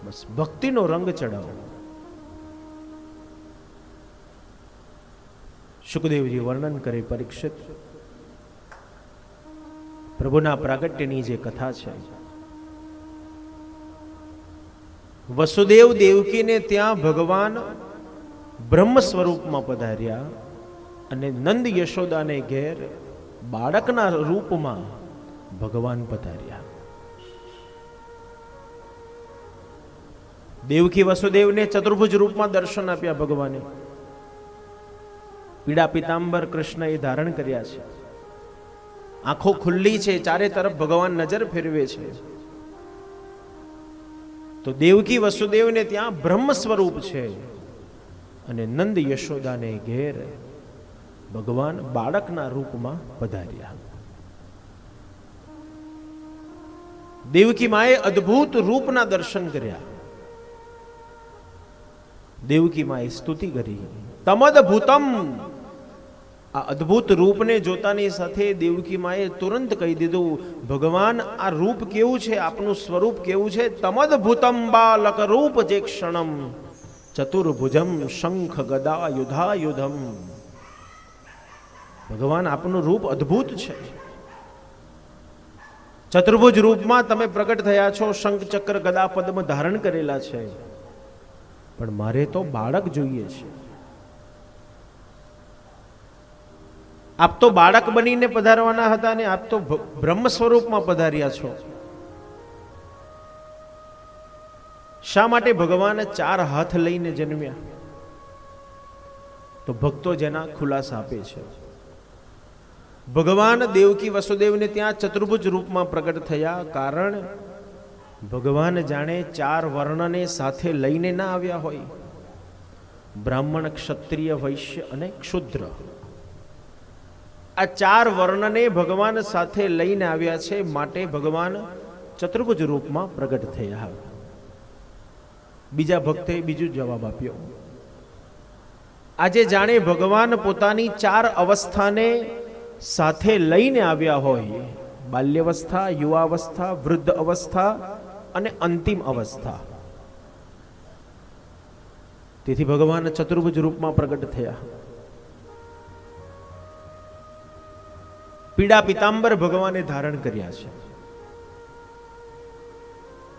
બસ ભક્તિનો રંગ ચડાવો. સુખદેવજી વર્ણન કરે પરીક્ષિત, પ્રભુના પ્રાગટ્યની જે કથા છે, વસુદેવ દેવકીને ત્યાં ભગવાન બ્રહ્મ સ્વરૂપમાં પધાર્યા અને નંદ યશોદાને ઘેર બાળકના રૂપમાં ભગવાન પધાર્યા. દેવકી વસુદેવને ચતુર્ભુજ રૂપમાં દર્શન આપ્યા ભગવાને. પીળા પિતાંબર કૃષ્ણએ ધારણ કર્યા છે, આંખો ખુલ્લી છે, ચારે તરફ ભગવાન નજર ફેરવે છે. તો દેવકી વસુદેવને ત્યાં બ્રહ્મ સ્વરૂપ છે અને નંદ યશોદાને ઘેર ભગવાન બાળકના રૂપમાં પધાર્યા. દેવકી માએ અદ્ભુત રૂપના દર્શન કર્યા. દેવકી માએ સ્તુતિ કરી, તમદભૂતમ. આ અદ્ભુત રૂપને જોતાની સાથે દેવકી માએ તુરંત કહી દીધું, ભગવાન આ રૂપ કેવું છે, આપનું સ્વરૂપ કેવું છે? તમદભૂતમ બાલક રૂપ જે ક્ષણમ ચતુર્ભુજમ શંખ ગદા યુધાયુધમ. ભગવાન આપનું રૂપ અદ્ભુત છે. ચતુર્ભુજ રૂપમાં તમે પ્રગટ થયા છો, શંખ ચક્ર ગદા પદ્મ ધારણ કરેલા છે, પણ મારે તો બાળક જોઈએ છે. આપ તો બાળક બનીને પધારવાના હતા ને આપ તો બ્રહ્મ સ્વરૂપમાં પધાર્યા છો. શા માટે ભગવાન 4 હાથ લઈને જન્મ્યા? તો ભક્તો જેના ખુલાસા આપે છે. ભગવાન દેવકી વસુદેવને ત્યાં ચતુર્ભુજ રૂપમાં પ્રગટ થયા, કારણ ભગવાન જાણે 4 વર્ણને સાથે લઈને ના આવ્યા હોય. બ્રાહ્મણ, ક્ષત્રિય, વૈશ્ય અને ક્ષુદ્ર, આ 4 વર્ણને ભગવાન સાથે લઈને આવ્યા છે, માટે ભગવાન ચતુર્ભુજ રૂપમાં પ્રગટ થયા. બીજા ભક્તે બીજો જવાબ આપ્યો, આજે જાણે ભગવાન પોતાની 4 અવસ્થાને સાથે લઈને આવ્યા હોય, બાલ્યવસ્થા, યુવાવસ્થા, વૃદ્ધ અવસ્થા અને અંતિમ અવસ્થા. તેથી ભગવાન ચતુર્ભુજ રૂપમાં પ્રગટ થયા. પીળા પિતાંબર ભગવાને ધારણ કર્યા છે.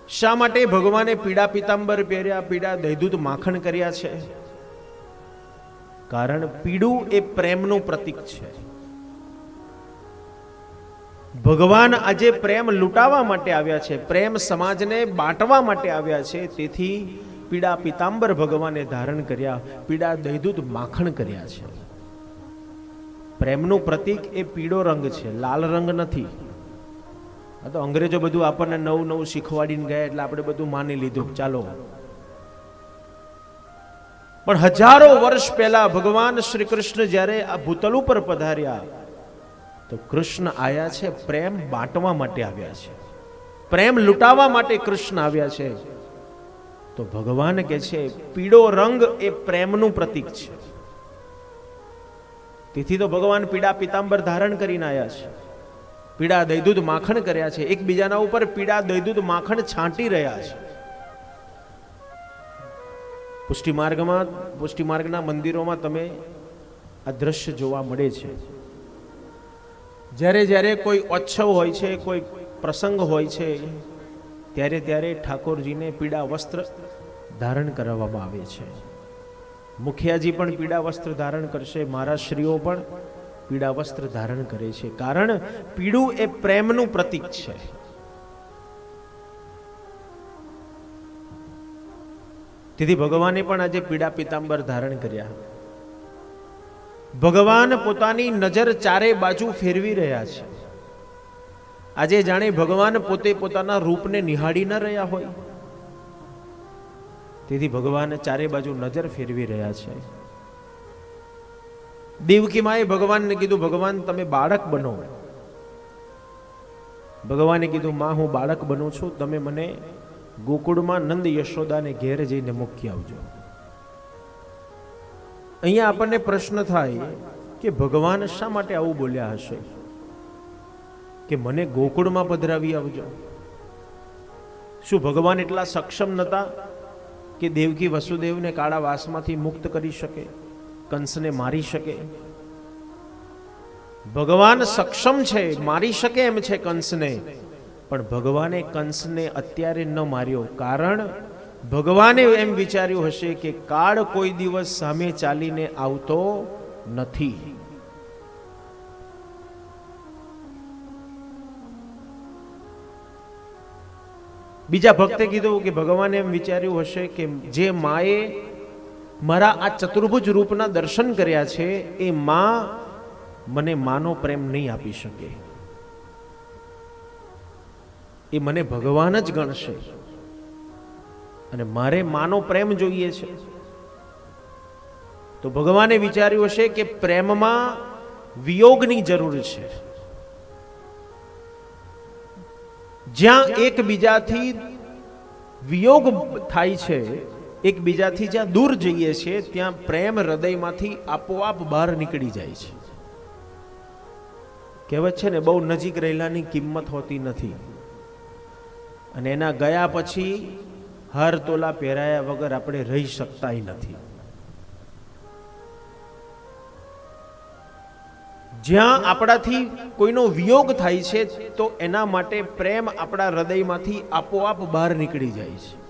શા માટે ભગવાને પીળા પિતાંબર પહેર્યા, પીળા દહીંદૂધ માખણ કર્યા છે? કારણ પીળું એ પ્રેમનું પ્રતીક છે. ભગવાન આજે પ્રેમ લૂંટાવા માટે આવ્યા છે, પ્રેમ સમાજને બાંટવા માટે આવ્યા છે. તેથી પીળા પિતાંબર ભગવાને ધારણ કર્યા, પીળા દહીંદૂધ માખણ કર્યા છે. પ્રેમનું પ્રતીક એ પીળો રંગ છે, લાલ રંગ નથી. આ તો અંગ્રેજો બધું આપણને નવું શીખવાડીને ગયા એટલે આપણે બધું માની લીધું, ચાલો. પણ હજારો વર્ષ પહેલા ભગવાન શ્રી કૃષ્ણ જ્યારે આ ભૂતલ ઉપર પધાર્યા, તો કૃષ્ણ આયા છે પ્રેમ બાંટવા માટે આવ્યા છે, પ્રેમ લૂંટાવા માટે કૃષ્ણ આવ્યા છે. તો ભગવાન કહે છે પીળો રંગ એ પ્રેમનું પ્રતીક છે. તેથી તો ભગવાન પીળા પિતાંબર ધારણ કરીને આવ્યા છે, પીળા દહીંદૂધ માખણ કર્યા છે, એકબીજાના ઉપર પીળા દહીંદૂધ માખણ છાંટી રહ્યા છે. પુષ્ટિમાર્ગના મંદિરોમાં તમે આ દ્રશ્ય જોવા મળે છે. જ્યારે કોઈ ઉત્સવ હોય છે, કોઈ પ્રસંગ હોય છે, ત્યારે ઠાકોરજીને પીળા વસ્ત્ર ધારણ કરાવવામાં આવે છે. મુખિયાજી પણ પીળા વસ્ત્ર ધારણ કરશે, મહારાજશ્રીઓ પણ પીળા વસ્ત્ર ધારણ કરે છે, કારણ પીળું એ પ્રેમનું પ્રતીક છે. તેથી ભગવાને પણ આજે પીળા પિતાંબર ધારણ કર્યા. ભગવાન પોતાની નજર ચારે બાજુ ફેરવી રહ્યા છે. આજે જાણે ભગવાન પોતે પોતાના રૂપને નિહાળી ન રહ્યા હોય. તેથી ભગવાન ચારે બાજુ નજર ફેરવી રહ્યા છે. દેવકી માએ ભગવાનને કીધું, ભગવાન તમે બાળક બનો. ભગવાને કીધું, માં હું બાળક બનું છું, તમે મને ગોકુળમાં નંદ યશોદાને ઘેર જઈને મૂકી આવજો. અહીંયા આપણને પ્રશ્ન થાય કે ભગવાન શા માટે આવું બોલ્યા હશે કે મને ગોકુળમાં પધરાવી આવજો? શું ભગવાન એટલા સક્ષમ નહોતા કે દેવકી વસુદેવને કાળા વાસમાંથી મુક્ત કરી શકે, કંસને મારી શકે? ભગવાન સક્ષમ છે, મારી શકે એમ છે કંસને, પણ ભગવાને કંસને અત્યારે ન માર્યો, કારણ ભગવાને એમ વિચાર્યું હશે કે કાળ કોઈ દિવસ સામે ચાલીને આવતો નથી. બીજા ભક્તે કીધું કે ભગવાને એમ વિચાર્યું હશે કે જે માએ મારા આ ચતુર્ભુજ રૂપના દર્શન કર્યા છે એ માં મને માનો પ્રેમ નહીં આપી શકે, એ મને ભગવાન જ ગણશે અને મારે માનો પ્રેમ જોઈએ છે. તો ભગવાને વિચાર્યું હશે કે પ્રેમમાં વિયોગની જરૂર છે. જ્યાં એકબીજાથી વિયોગ થાય છે, એકબીજાથી જ્યાં દૂર જઈએ છીએ, ત્યાં પ્રેમ હૃદયમાંથી આપોઆપ બહાર નીકળી જાય છે. કહેવત છે ને, બહુ નજીક રહેલાની કિંમત હોતી નથી, અને એના ગયા પછી હાર તોલા પહેરાયા વગર આપણે રહી શકતા નથી. જ્યાં આપણાથી કોઈનો વિયોગ થાય છે તો એના માટે પ્રેમ આપણા હૃદયમાંથી આપોઆપ બહાર નીકળી જાય છે.